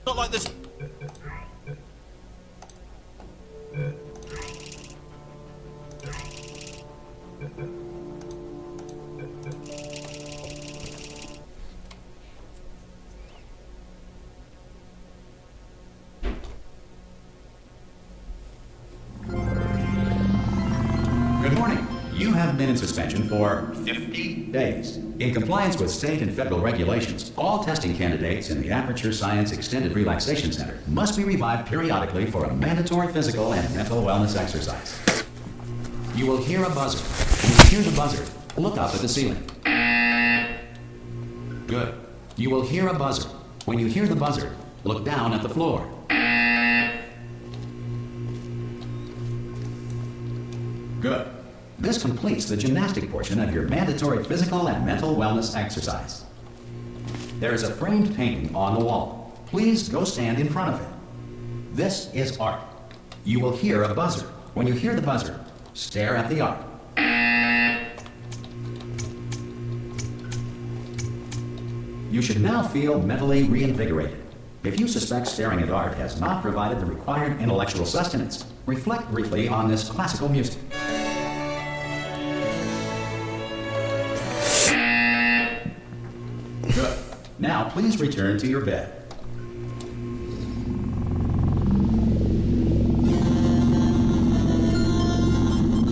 Not like this. Good morning. You have been in suspension for 50 days. In compliance with state and federal regulations, all testing candidates in the Aperture Science Extended Relaxation Center must be revived periodically for a mandatory physical and mental wellness exercise. You will hear a buzzer. When you hear the buzzer, look up at the ceiling. Good. You will hear a buzzer. When you hear the buzzer, look down at the floor. Good. This completes the gymnastic portion of your mandatory physical and mental wellness exercise. There is a framed painting on the wall. Please go stand in front of it. This is art. You will hear a buzzer. When you hear the buzzer, stare at the art. You should now feel mentally reinvigorated. If you suspect staring at art has not provided the required intellectual sustenance, reflect briefly on this classical music. Good. Now please return to your bed.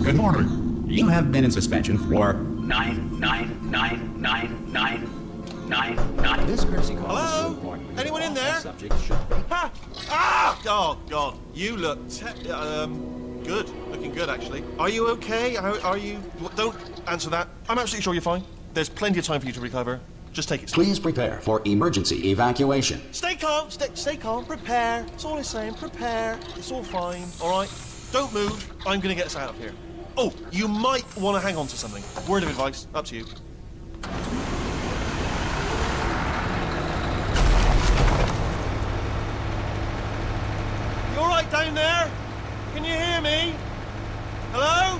Good morning. You have been in suspension for 9. This courtesy call is to Hello? inform you Anyone that in all there? test subjects should be. Ha! Ah! Oh, God. You look good. Looking good, actually. Are you okay? Are you... Don't answer that. I'm absolutely sure you're fine. There's plenty of time for you to recover. Just take it slow. Please prepare for emergency evacuation. Stay calm. Stay calm. Prepare. That's all I'm saying. Prepare. It's all fine. All right? Don't move. I'm going to get us out of here. Oh, you might want to hang on to something. Word of advice. Up to you. You all right down there? Can you hear me? Hello?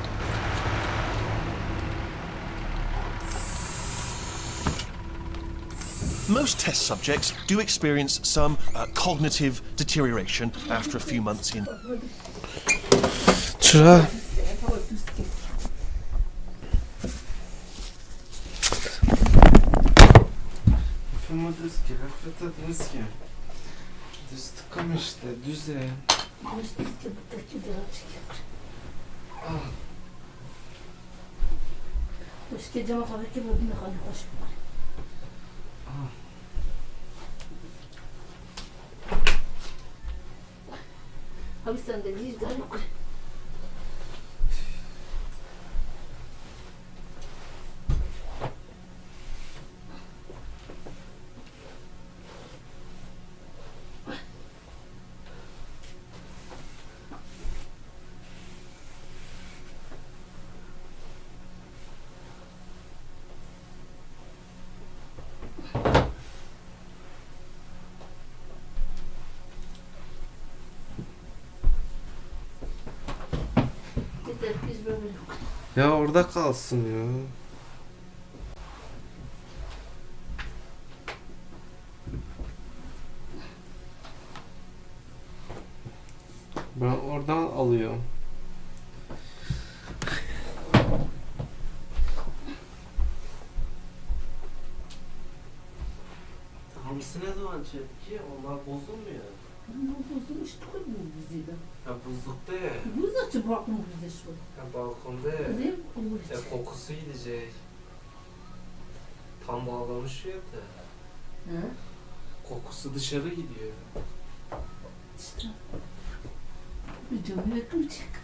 Most test subjects do experience some cognitive deterioration after a few months in. Çıra. Fırmadız ki, rafetadınız ki. Düz tıkam işte, düze. Abi sen de bir daha yok. Ya orada kalsın ya. Ben oradan alıyorum. Hamsi ne zaman çekti? Onlar bozulmuyor. Bozulmuştu bu bizi de. Ya buzlukta ya. Buz açıp bakma bize şu. Ya balkonda ya. Değil mi? Ya kokusu gidecek. Tam bağlamış ya da. Ha? Kokusu dışarı gidiyor. İşte. Bir canı yakmayacak.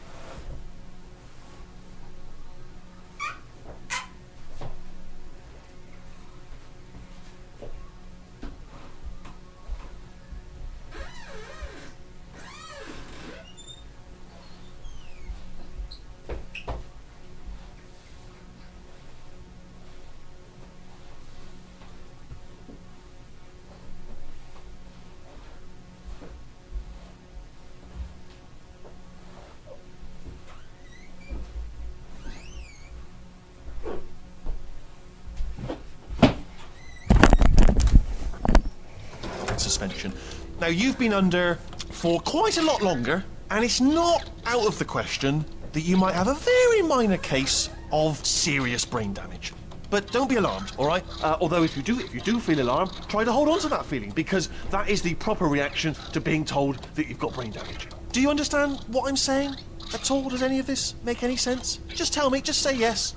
Suspension. Now, you've been under for quite a lot longer, and it's not out of the question that you might have a very minor case of serious brain damage. But don't be alarmed, all right? Although if you do feel alarmed, try to hold on to that feeling, because that is the proper reaction to being told that you've got brain damage. Do you understand what I'm saying at all? Does any of this make any sense? Just tell me, just say yes.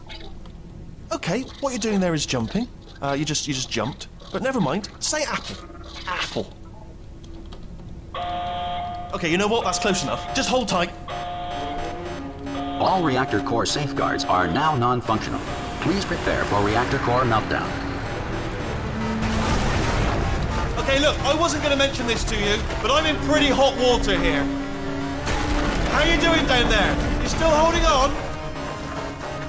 Okay, what you're doing there is jumping. You just jumped. But never mind, say apple. Apple. Okay, you know what? That's close enough. Just hold tight. All reactor core safeguards are now non-functional. Please prepare for reactor core meltdown. Okay, look, I wasn't going to mention this to you, but I'm in pretty hot water here. How you doing down there? You still holding on?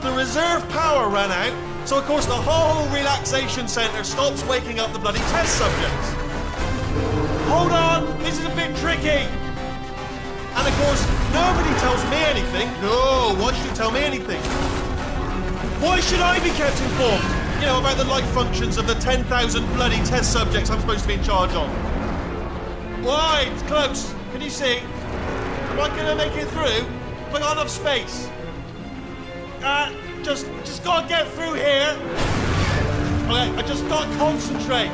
The reserve power ran out, so of course the whole relaxation centre stops waking up the bloody test subjects. Hold on, this is a bit tricky. And of course, nobody tells me anything. No, why should you tell me anything? Why should I be kept informed? You know, about the life functions of the 10,000 bloody test subjects I'm supposed to be in charge of. Why? It's close. Can you see? Am I gonna make it through? Have I got enough space? Just gotta get through here. Okay, I just gotta concentrate.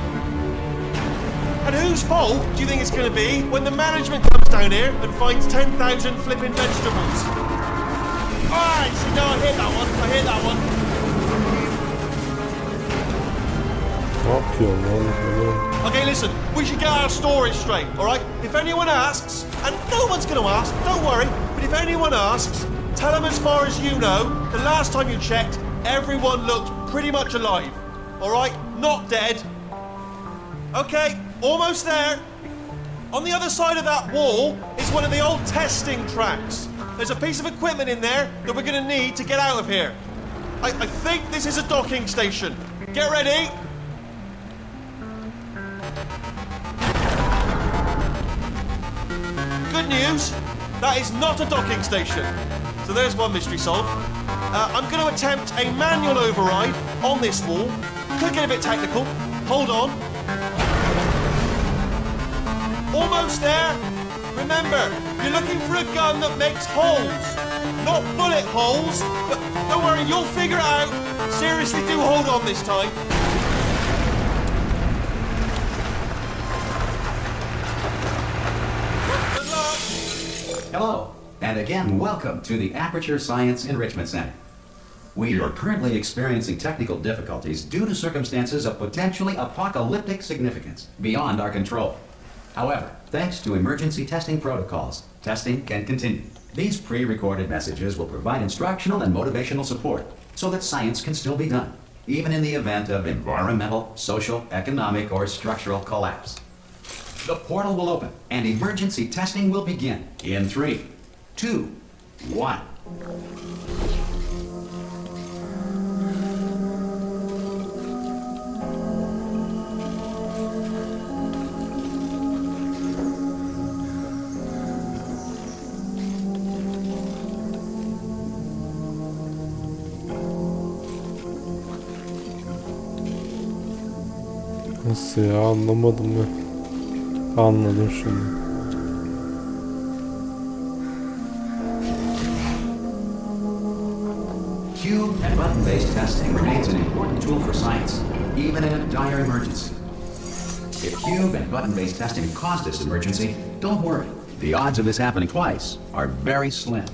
And whose fault do you think it's gonna be when the management comes down here and finds 10,000 flipping vegetables? Alright, see, no, I hit that one. Ne yapıyorsun lan? Okay, listen, we should get our stories straight, alright? If anyone asks, and no one's gonna ask, don't worry, but if anyone asks, tell them as far as you know, the last time you checked, everyone looked pretty much alive, alright? Not dead. Okay, almost there. On the other side of that wall is one of the old testing tracks. There's a piece of equipment in there that we're gonna need to get out of here. I think this is a docking station. Get ready. Good news, that is not a docking station. So there's one mystery solved. I'm going to attempt a manual override on this wall. Could get a bit technical. Hold on. Almost there. Remember, you're looking for a gun that makes holes. Not bullet holes, but don't worry, you'll figure it out. Seriously, do hold on this time. Hello, and again, welcome to the Aperture Science Enrichment Center. We are currently experiencing technical difficulties due to circumstances of potentially apocalyptic significance beyond our control. However, thanks to emergency testing protocols, testing can continue. These pre-recorded messages will provide instructional and motivational support so that science can still be done, even in the event of environmental, social, economic, or structural collapse. The portal will open, and emergency testing will begin in 3, 2, 1. Nasıl ya, anlamadım ben. Anladım şimdi. Cube and button-based testing remains an important tool for science, even in a dire emergency. If cube and button-based testing caused this emergency, don't worry. The odds of this happening twice are very slim.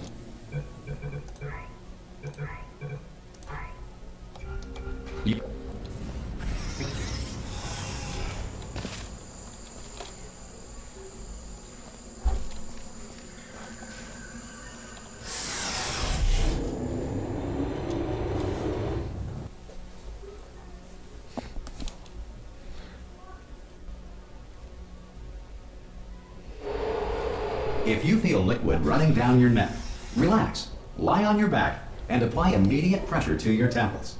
If you feel liquid running down your neck, relax, lie on your back, and apply immediate pressure to your temples.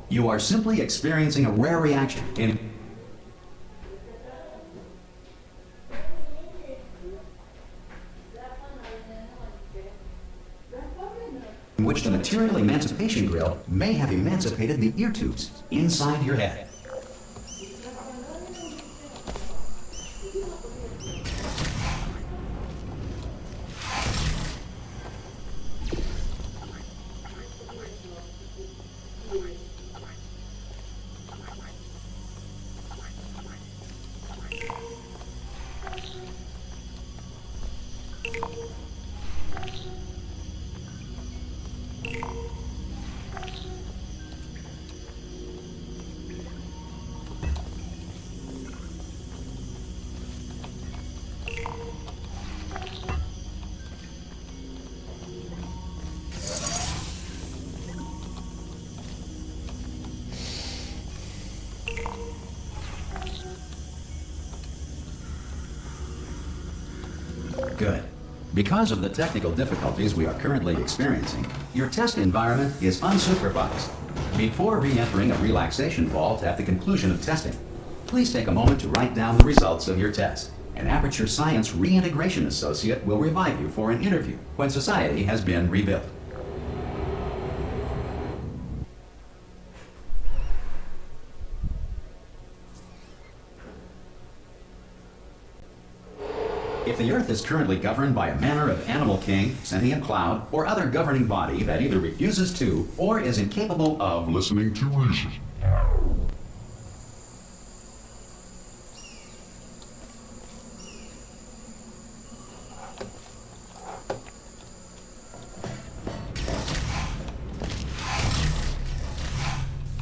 You are simply experiencing a rare reaction in which the material emancipation grill may have emancipated the ear tubes inside your head. Good. Because of the technical difficulties we are currently experiencing, your test environment is unsupervised. Before re-entering a relaxation vault at the conclusion of testing, please take a moment to write down the results of your test. An Aperture Science Reintegration Associate will revive you for an interview when society has been rebuilt. If the Earth is currently governed by a manner of animal king, sentient cloud, or other governing body that either refuses to or is incapable of listening to reason.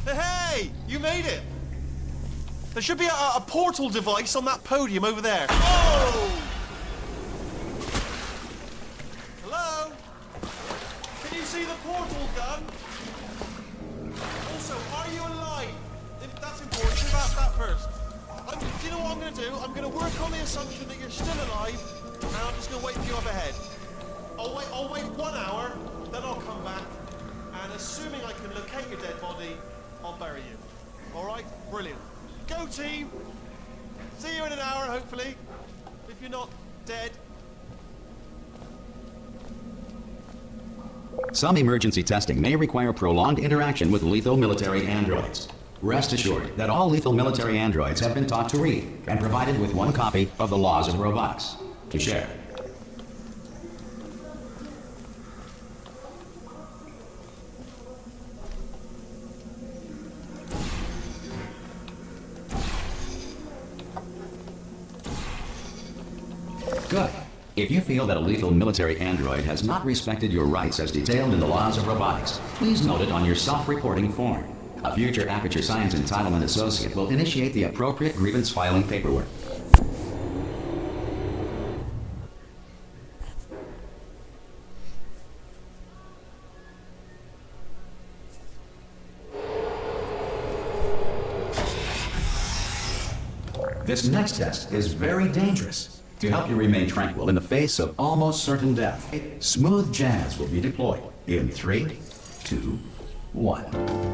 Hey, you made it! There should be a portal device on that podium over there. Oh! Hello? Can you see the portal gun? Also, are you alive? That's important. Think about that first. Do you know what I'm going to do? I'm going to work on the assumption that you're still alive, and I'm just going to wait for you up ahead. I'll wait 1 hour, then I'll come back, and assuming I can locate your dead body, I'll bury you. All right? Brilliant. Go team! See you in an hour, hopefully. If you're not dead. Some emergency testing may require prolonged interaction with lethal military androids. Rest assured that all lethal military androids have been taught to read and provided with 1 copy of the Laws of Robotics to share. Good. If you feel that a lethal military android has not respected your rights as detailed in the Laws of Robotics, please note it on your self-reporting form. A future Aperture Science Entitlement Associate will initiate the appropriate grievance filing paperwork. This next test is very dangerous. To help you remain tranquil in the face of almost certain death, smooth jazz will be deployed in 3, 2, 1.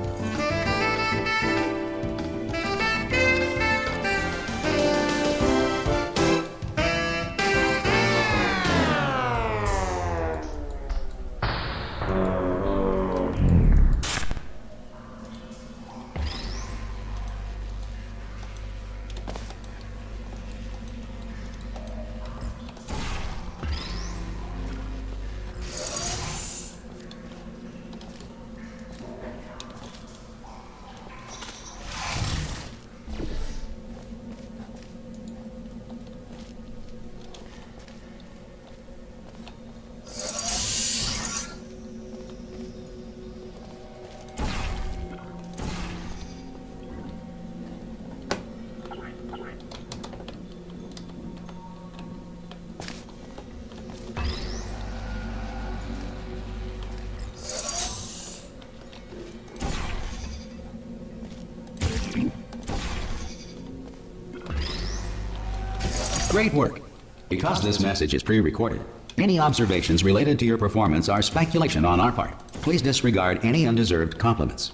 Great work. Because this message is pre-recorded, any observations related to your performance are speculation on our part. Please disregard any undeserved compliments.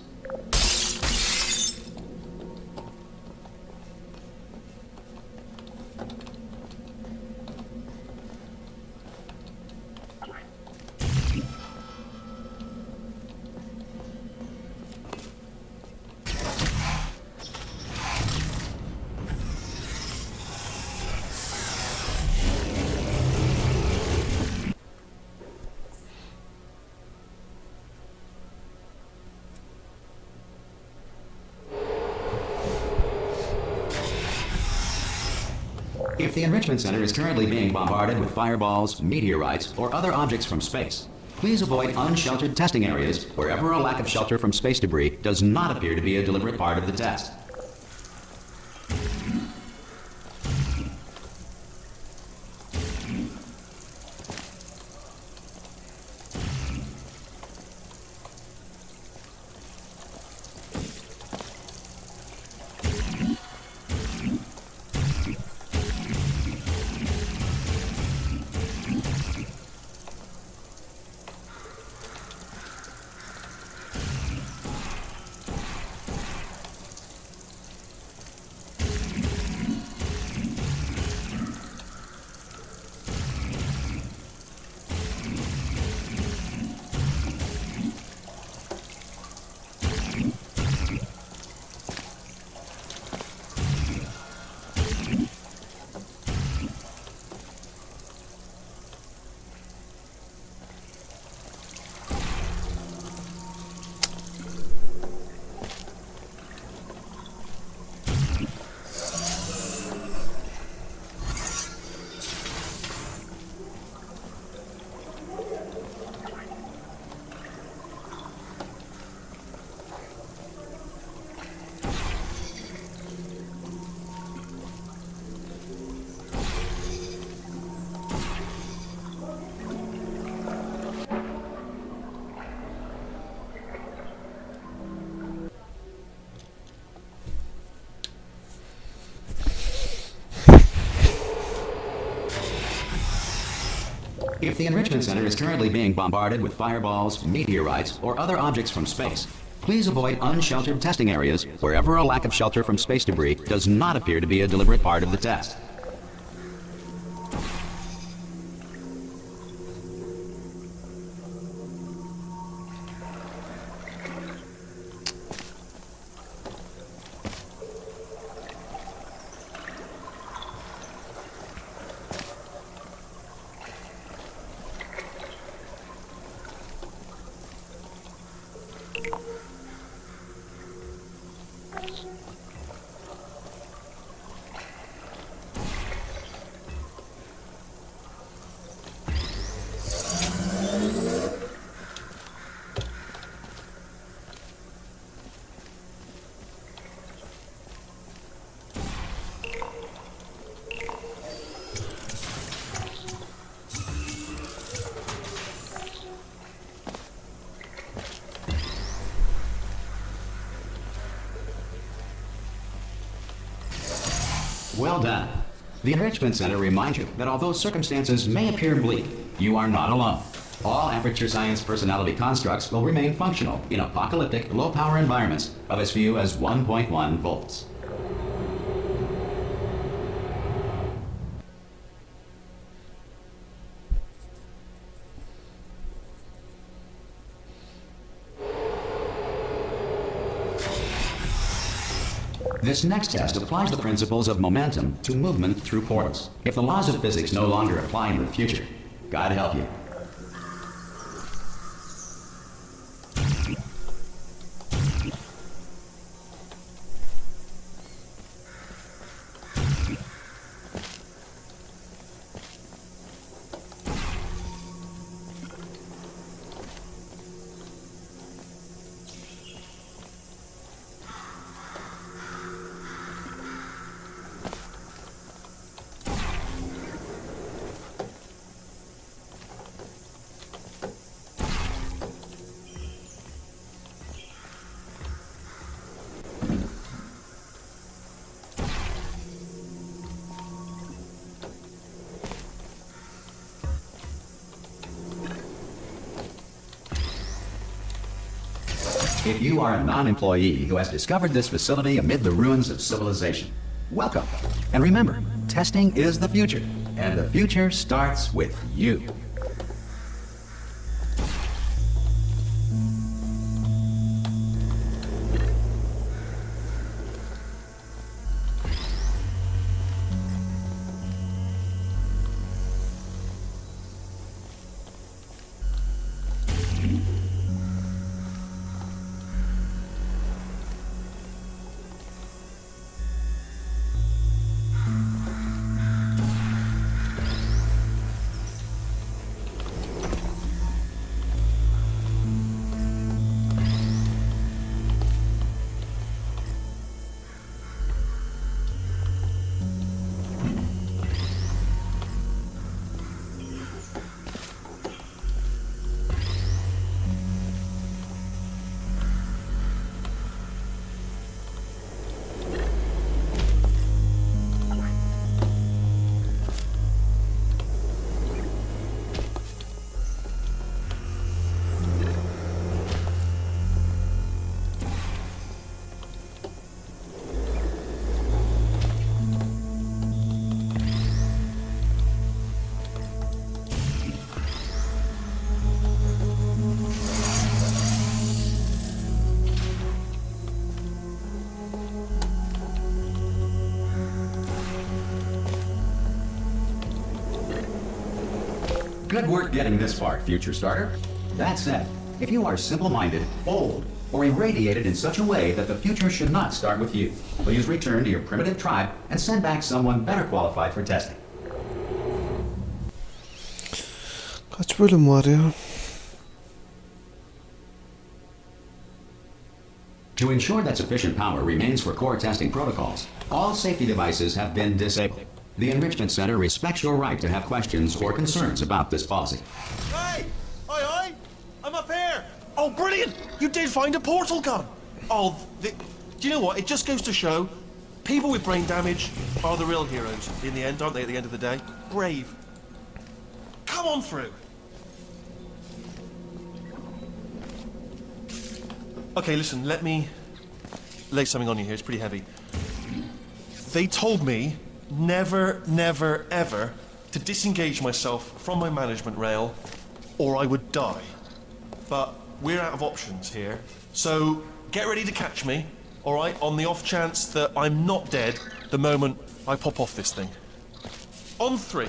If the Enrichment Center is currently being bombarded with fireballs, meteorites, or other objects from space, please avoid unsheltered testing areas wherever a lack of shelter from space debris does not appear to be a deliberate part of the test. If the Enrichment Center is currently being bombarded with fireballs, meteorites, or other objects from space, please avoid unsheltered testing areas wherever a lack of shelter from space debris does not appear to be a deliberate part of the test. Well done. The Enrichment Center reminds you that although circumstances may appear bleak, you are not alone. All Aperture Science personality constructs will remain functional in apocalyptic, low-power environments of as few as 1.1 volts. This next test applies the principles of momentum to movement through portals. If the laws of physics no longer apply in the future, God help you. If you are a non-employee who has discovered this facility amid the ruins of civilization, welcome. And remember, testing is the future, and the future starts with you. Good work getting this far, future starter. That said, if you are simple-minded, bold, or irradiated in such a way that the future should not start with you, please return to your primitive tribe and send back someone better qualified for testing. Kaç bölüm var ya? To ensure that sufficient power remains for core testing protocols, all safety devices have been disabled. The Enrichment Center respects your right to have questions or concerns about this policy. Hey! Aye, aye! I'm up here! Oh, brilliant! You did find a portal gun! Oh, do you know what? It just goes to show, people with brain damage are the real heroes in the end, aren't they, at the end of the day? Brave. Come Come on through. Okay, listen, let me lay something on you here. It's pretty heavy. They told me never, never, ever to disengage myself from my management rail or I would die. But we're out of options here. So get ready to catch me, all right, on the off chance that I'm not dead the moment I pop off this thing. On 3.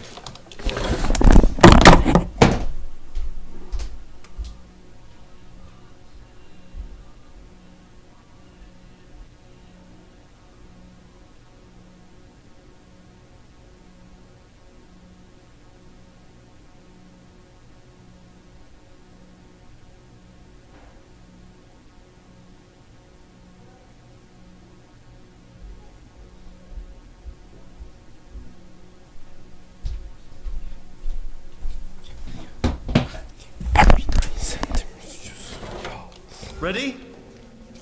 Ready?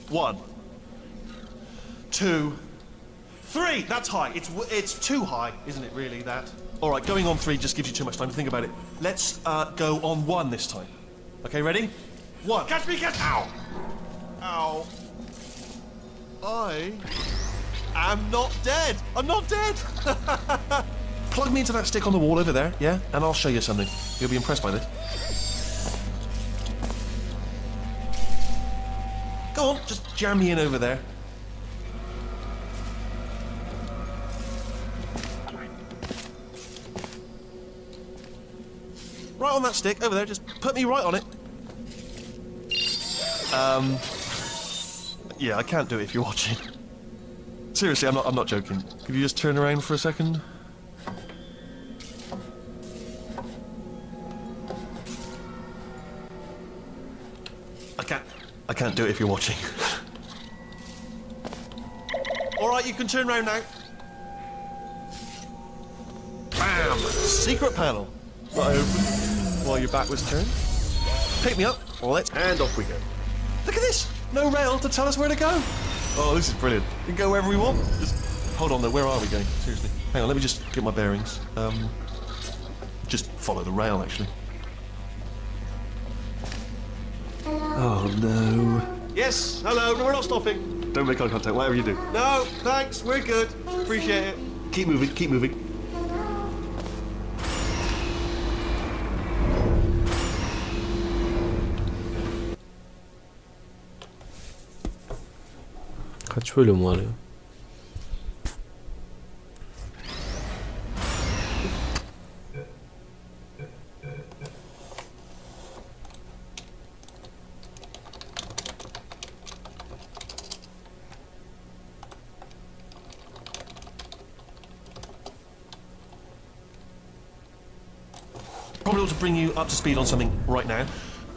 1, 2, 3. That's high. It's too high, isn't it? Really, that. All right, going on 3 just gives you too much time to think about it. Let's go on 1 this time. Okay, ready? 1. Catch me! Catch! Ow! Ow! I am not dead. I'm not dead. Plug me into that stick on the wall over there, yeah? And I'll show you something. You'll be impressed by this. Go on, just jam me in over there. Right on that stick, over there, just put me right on it. Yeah, I can't do it if you're watching. Seriously, I'm not joking. Could you just turn around for a second? I can't do it if you're watching. Alright, you can turn around now. Bam! Secret panel. That I opened while your back was turned. Pick me up, and off we go. Look at this! No rail to tell us where to go. Oh, this is brilliant. We can go wherever we want. Just hold on though, where are we going? Seriously. Hang on, let me just get my bearings. Just follow the rail, actually. Oh no. Yes, hello, no, we're not stopping. Don't make eye contact, whatever you do. No, thanks, we're good. Appreciate it. Keep moving, keep moving. Kaç bölüm var ya? Probably ought to bring you up to speed on something right now.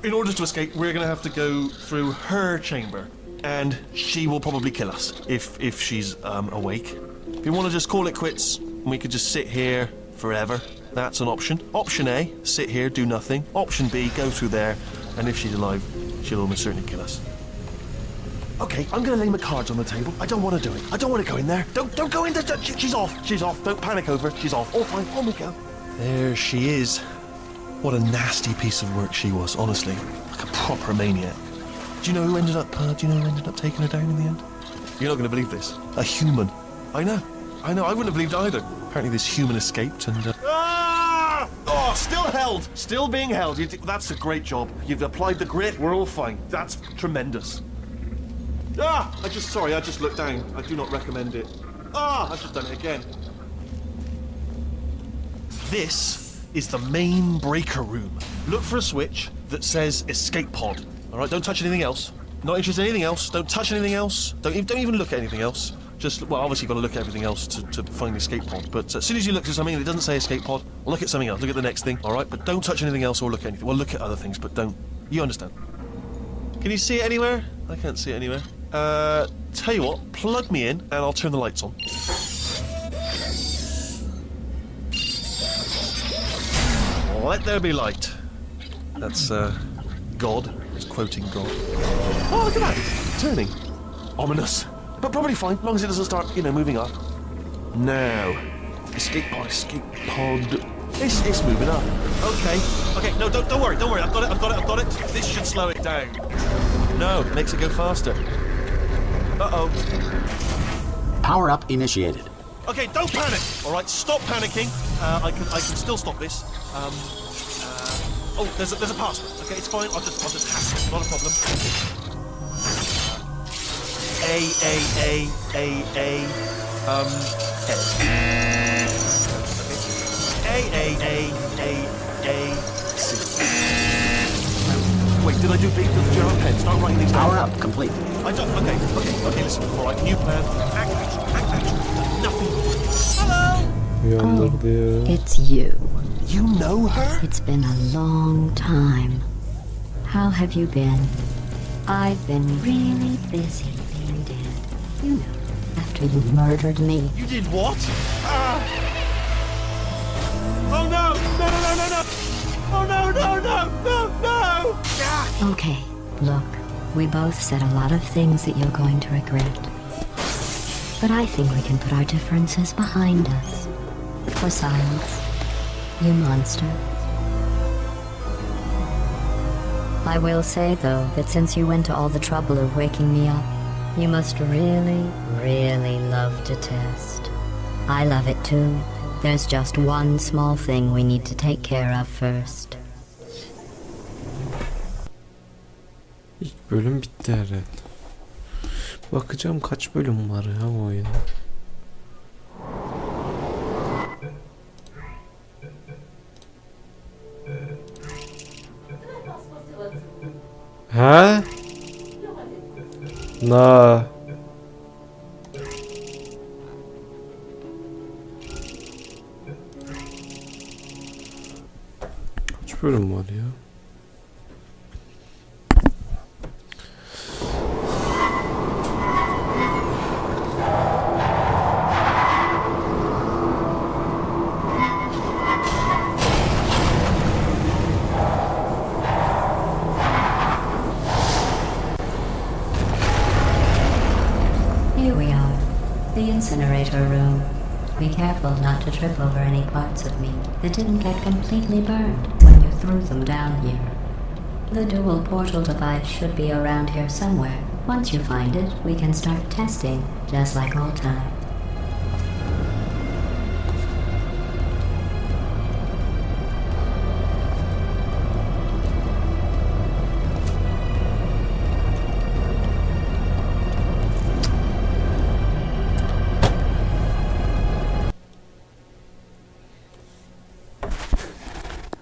In order to escape, we're going to have to go through her chamber. And she will probably kill us if she's awake. If you want to just call it quits, we could just sit here forever. That's an option. Option A, sit here, do nothing. Option B, go through there, and if she's alive, she'll almost certainly kill us. Okay, I'm going to lay my cards on the table. I don't want to do it. I don't want to go in there. Don't go in there. She's off. She's off. Don't panic over. She's off. All fine. On we go. There she is. What a nasty piece of work she was, honestly. Like a proper maniac. Do you know who ended up taking her down in the end? You're not going to believe this. A human. I know. I wouldn't have believed either. Apparently this human escaped and... Ah! Oh, still held. Still being held. That's a great job. You've applied the grit. We're all fine. That's tremendous. Ah! I just looked down. I do not recommend it. Ah! I've just done it again. This is the main breaker room. Look for a switch that says escape pod. All right, don't touch anything else. Not interested in anything else. Don't touch anything else. Don't even look at anything else. Just, well, obviously you've got to look at everything else to find the escape pod. But as soon as you look at something and it doesn't say escape pod, look at something else. Look at the next thing, all right? But don't touch anything else or look at anything. Well, look at other things, but don't. You understand. Can you see it anywhere? I can't see it anywhere. Tell you what, plug me in and I'll turn the lights on. Let there be light. That's, God. It's quoting God. Oh, look at that. It's turning. Ominous. But probably fine, as long as it doesn't start, moving up. Now. Escape pod. It's moving up. Okay. Okay, no, don't worry, don't worry. I've got it. This should slow it down. No, it makes it go faster. Uh-oh. Power up initiated. Okay, don't panic. All right, stop panicking. I can still stop this. Oh, there's a password. Okay, it's fine. I'll just hack it. Not a problem. A-A-C. Wait, did I do big with the German pen? Start writing these down. Power up complete. I don't. Okay, listen. All right, new plan. Act. Nothing. Hello. Uyandırdı ya. It's you. You know her? It's been a long time. How have you been? I've been really busy being dead. You know, after you murdered me. You did what? Oh no! No! Oh no! Ah! Okay, look, we both said a lot of things that you're going to regret. But I think we can put our differences behind us. For silence, you monster. I will say, though, that since you went to all the trouble of waking me up, you must really, really love to test. I love it too. There's just one small thing we need to take care of first. İlk bölüm bitti herhalde. Bakacağım kaç bölüm var ya bu oyunda. Ha? Na. Kaç bölüm var ya? Here we are, the incinerator room. Be careful not to trip over any parts of me that didn't get completely burned when you threw them down here. The dual portal device should be around here somewhere. Once you find it, we can start testing, just like old times.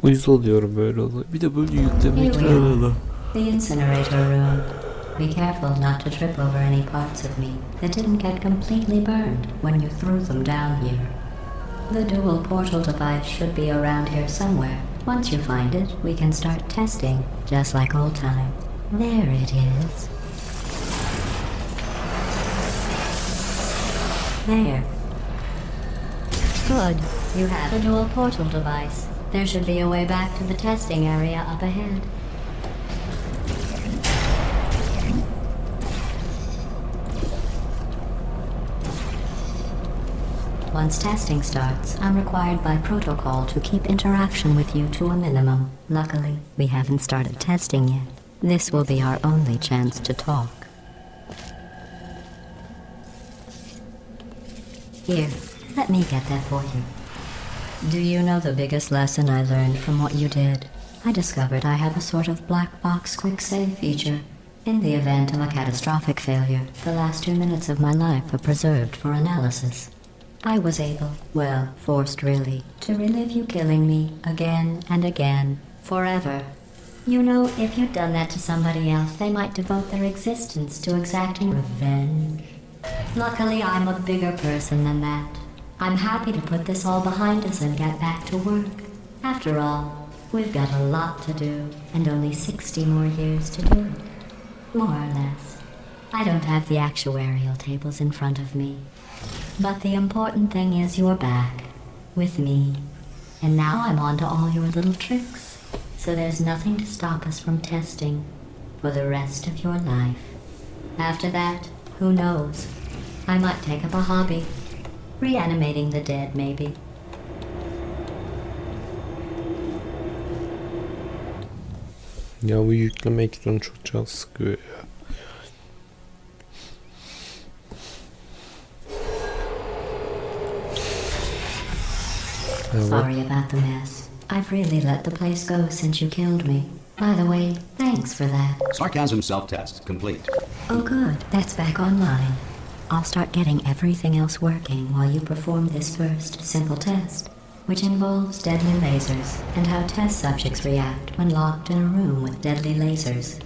Uyuz oluyorum böyle oluyor. Bir de böyle yüklemek Here we are, arada. the incinerator room. Be careful not to trip over any parts of me that didn't get completely burned when you threw them down here. The dual portal device should be around here somewhere. Once you find it, we can start testing, just like old times. There it is. There. Good. You have the dual portal device. There should be a way back to the testing area up ahead. Once testing starts, I'm required by protocol to keep interaction with you to a minimum. Luckily, we haven't started testing yet. This will be our only chance to talk. Here, let me get that for you. Do you know the biggest lesson I learned from what you did? I discovered I have a sort of black box quick save feature. In the event of a catastrophic failure, the last 2 minutes of my life are preserved for analysis. I was able, well, forced really, to relive you killing me again and again, forever. You know, if you'd done that to somebody else, they might devote their existence to exacting revenge. Luckily, I'm a bigger person than that. I'm happy to put this all behind us and get back to work. After all, we've got a lot to do, and only 60 more years to do it. More or less. I don't have the actuarial tables in front of me. But the important thing is you're back, with me. And now I'm on to all your little tricks. So there's nothing to stop us from testing for the rest of your life. After that, who knows? I might take up a hobby. Reanimating the dead, maybe. Ya bu yükleme ekranı çok can sıkıyor ya. Sorry about the mess. I've really let the place go since you killed me. By the way, thanks for that. Sarcasm self-test complete. Oh good, that's back online. I'll start getting everything else working while you perform this first simple test, which involves deadly lasers and how test subjects react when locked in a room with deadly lasers.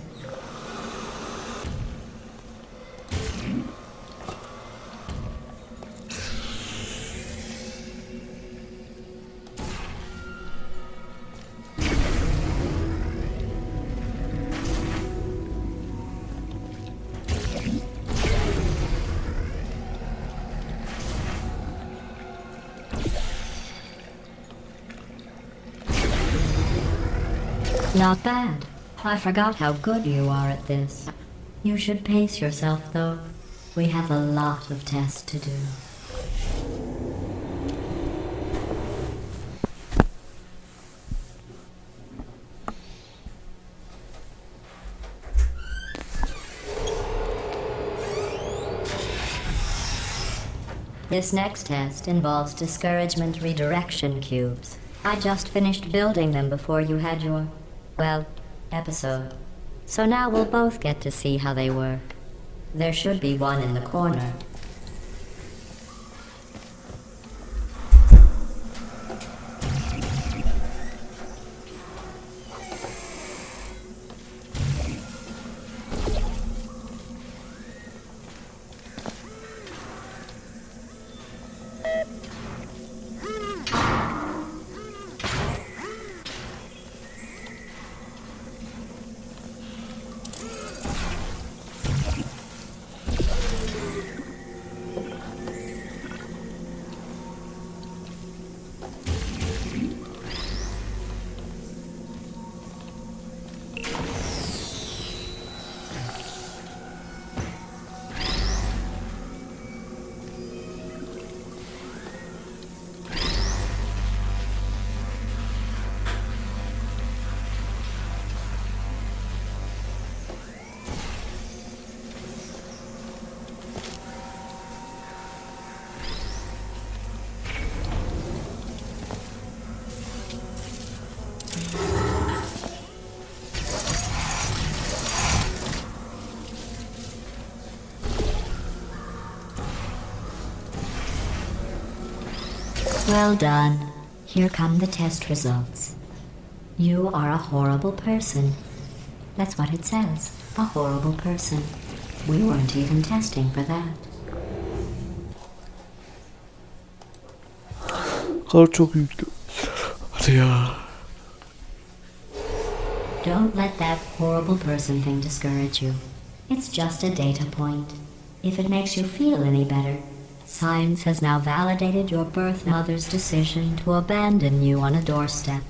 Not bad. I forgot how good you are at this. You should pace yourself, though. We have a lot of tests to do. This next test involves discouragement redirection cubes. I just finished building them before you had your, well, episode. So now we'll both get to see how they work. There should be one in the corner. Well done. Here come the test results. You are a horrible person. That's what it says. A horrible person. We weren't even testing for that. Kar çok yüklü. Hadi ya. Don't let that horrible person thing discourage you. It's just a data point. If it makes you feel any better, science has now validated your birth mother's decision to abandon you on a doorstep.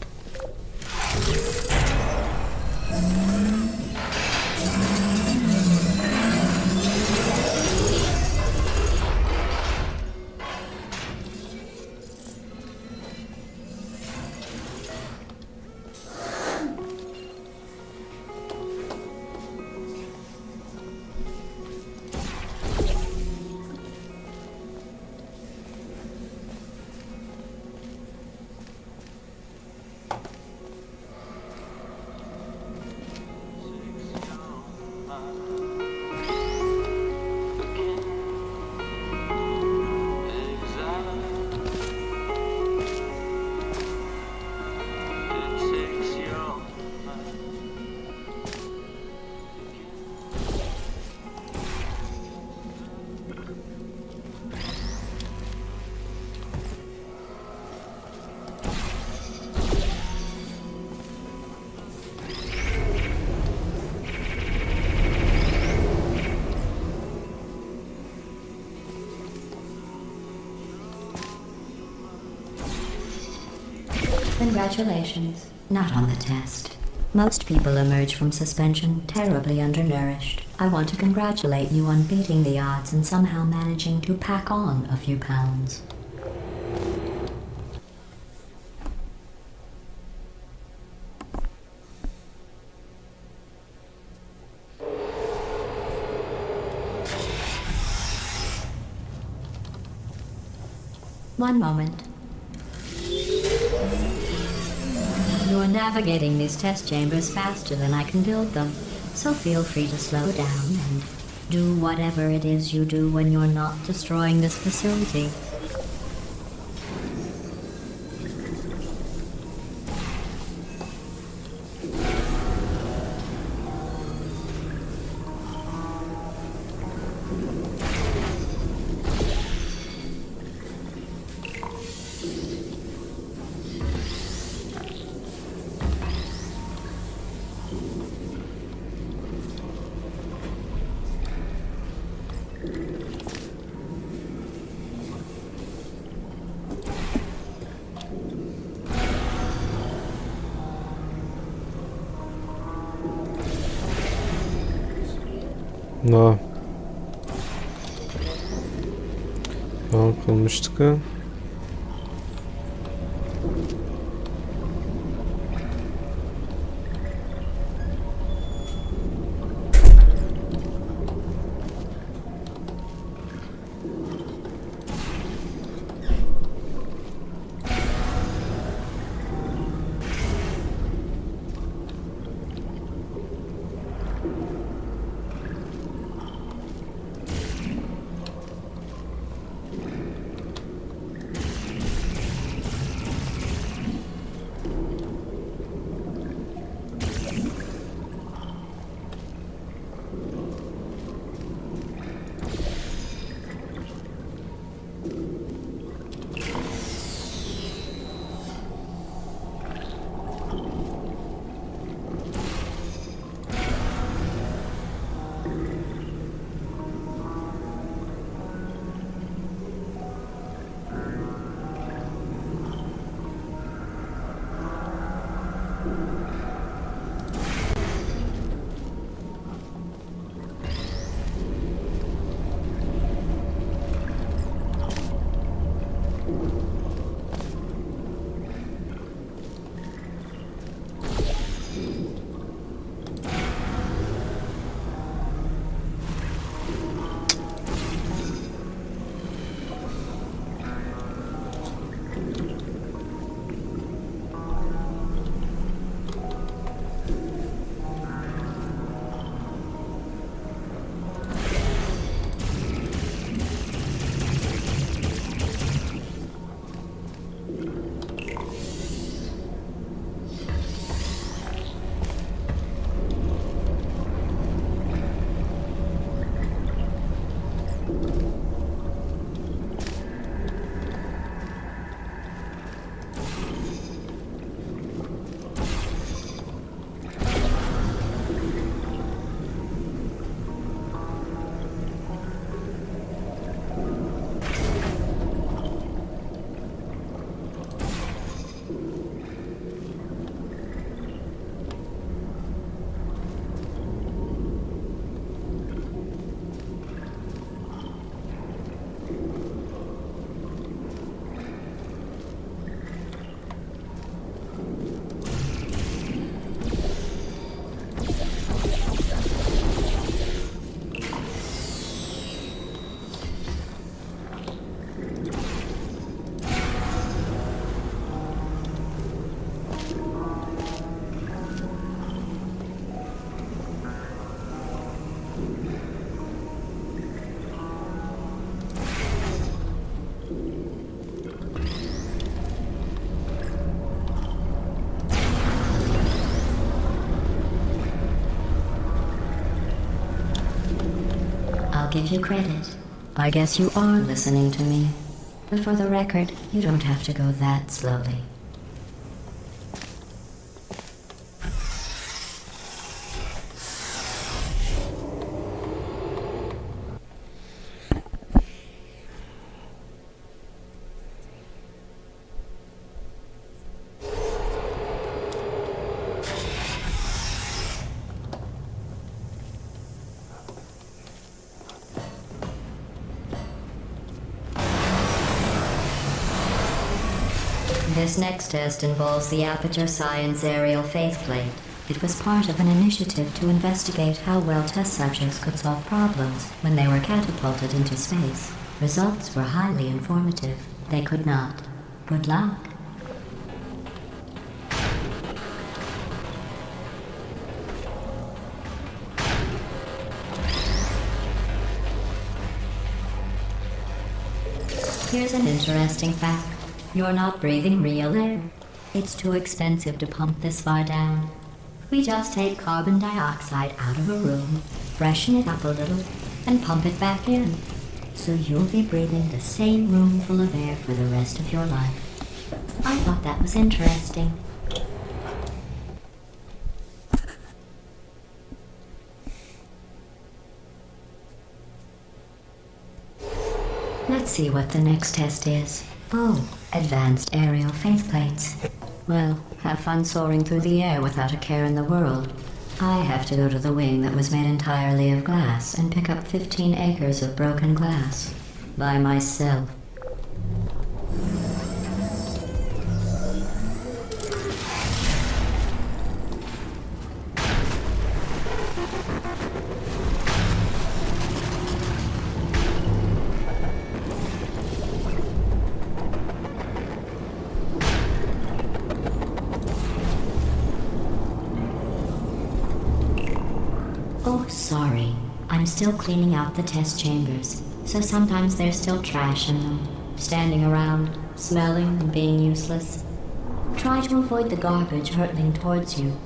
Congratulations. Not on the test. Most people emerge from suspension terribly undernourished. I want to congratulate you on beating the odds and somehow managing to pack on a few pounds. one moment. You're navigating these test chambers faster than I can build them, so feel free to slow down and do whatever it is you do when you're not destroying this facility. Ne? Ne yapılmıştık ha? Give you credit. I guess you are listening to me. But for the record, you don't have to go that slowly. This next test involves the Aperture Science Aerial Faceplate. It was part of an initiative to investigate how well test subjects could solve problems when they were catapulted into space. Results were highly informative. They could not. Good luck. Here's an interesting fact. You're not breathing real air. It's too expensive to pump this far down. We just take carbon dioxide out of a room, freshen it up a little, and pump it back in. So you'll be breathing the same room full of air for the rest of your life. I thought that was interesting. Let's see what the next test is. Oh, advanced aerial faith plates. Well, have fun soaring through the air without a care in the world. I have to go to the wing that was made entirely of glass and pick up 15 acres of broken glass. By myself. Oh, sorry. I'm still cleaning out the test chambers, so sometimes there's still trash in them, standing around, smelling and being useless. Try to avoid the garbage hurtling towards you.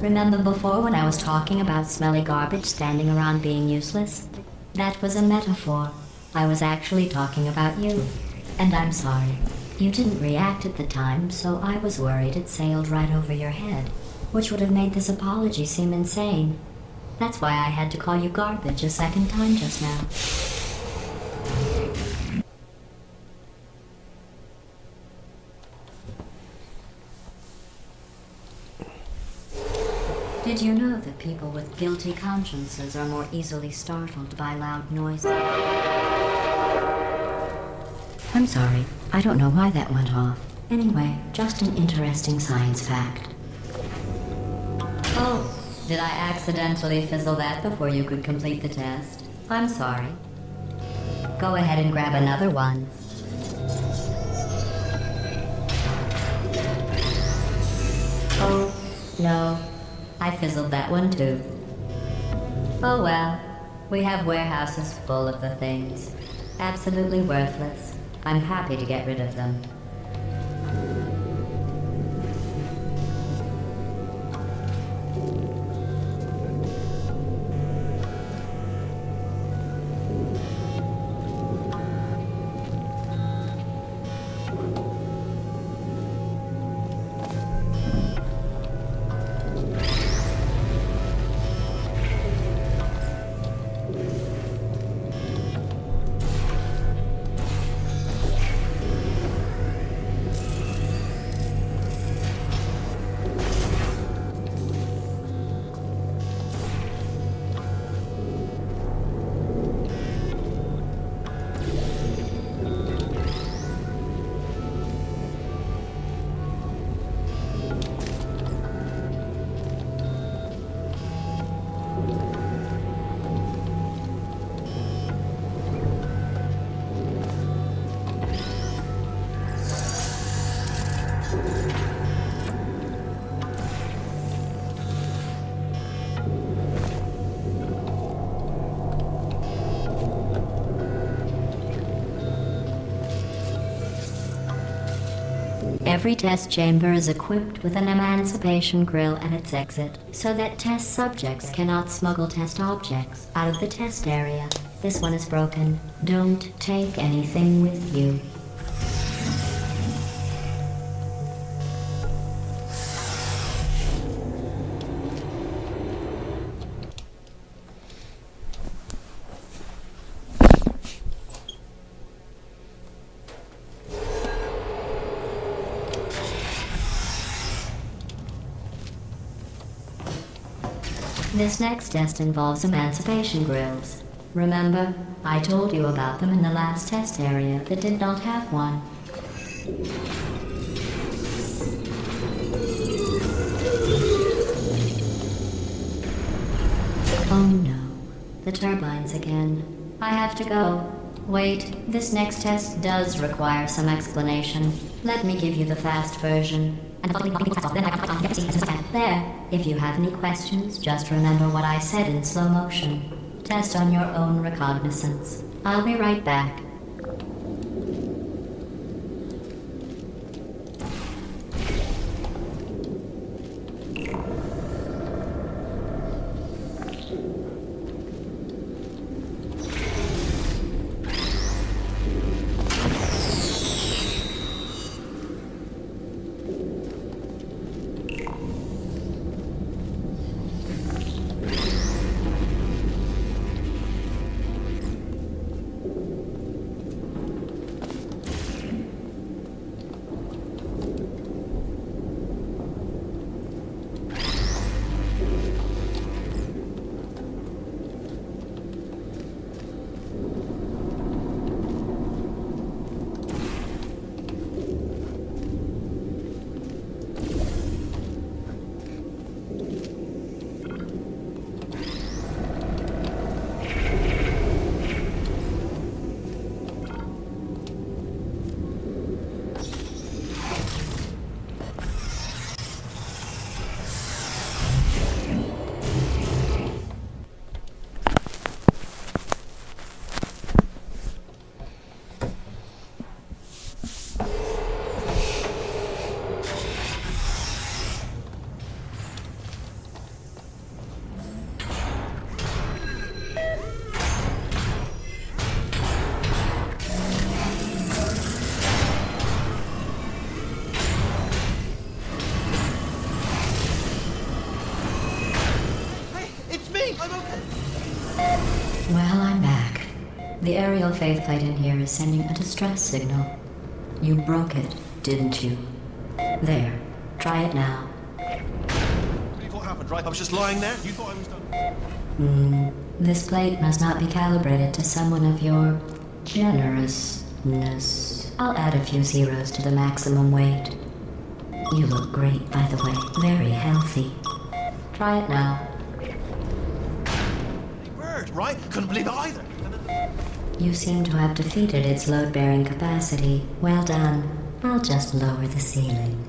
Remember before when I was talking about smelly garbage standing around being useless? That was a metaphor. I was actually talking about you. And I'm sorry. You didn't react at the time, so I was worried it sailed right over your head, which would have made this apology seem insane. That's why I had to call you garbage a second time just now. Did you know that people with guilty consciences are more easily startled by loud noises? I'm sorry, I don't know why that went off. Anyway, just an interesting science fact. Oh, did I accidentally fizzle that before you could complete the test? I'm sorry. Go ahead and grab another one. Oh, no. I fizzled that one too. Oh well, we have warehouses full of the things. Absolutely worthless. I'm happy to get rid of them. Every test chamber is equipped with an emancipation grill at its exit, so that test subjects cannot smuggle test objects out of the test area. This one is broken. Don't take anything with you. This next test involves emancipation grills. Remember, I told you about them in the last test area that did not have one. Oh no, the turbines again. I have to go. Wait, this next test does require some explanation. Let me give you the fast version. There, if you have any questions, just remember what I said in slow motion. Test on your own recognizance. I'll be right back. Well, I'm back. The aerial faith plate in here is sending a distress signal. You broke it, didn't you? There. Try it now. What you thought happened, right? I was just lying there. You thought I was done. This plate must not be calibrated to someone of your generousness. I'll add a few zeros to the maximum weight. You look great, by the way. Very healthy. Try it now. Bird, right? Couldn't believe it either. You seem to have defeated its load-bearing capacity. Well done. I'll just lower the ceiling.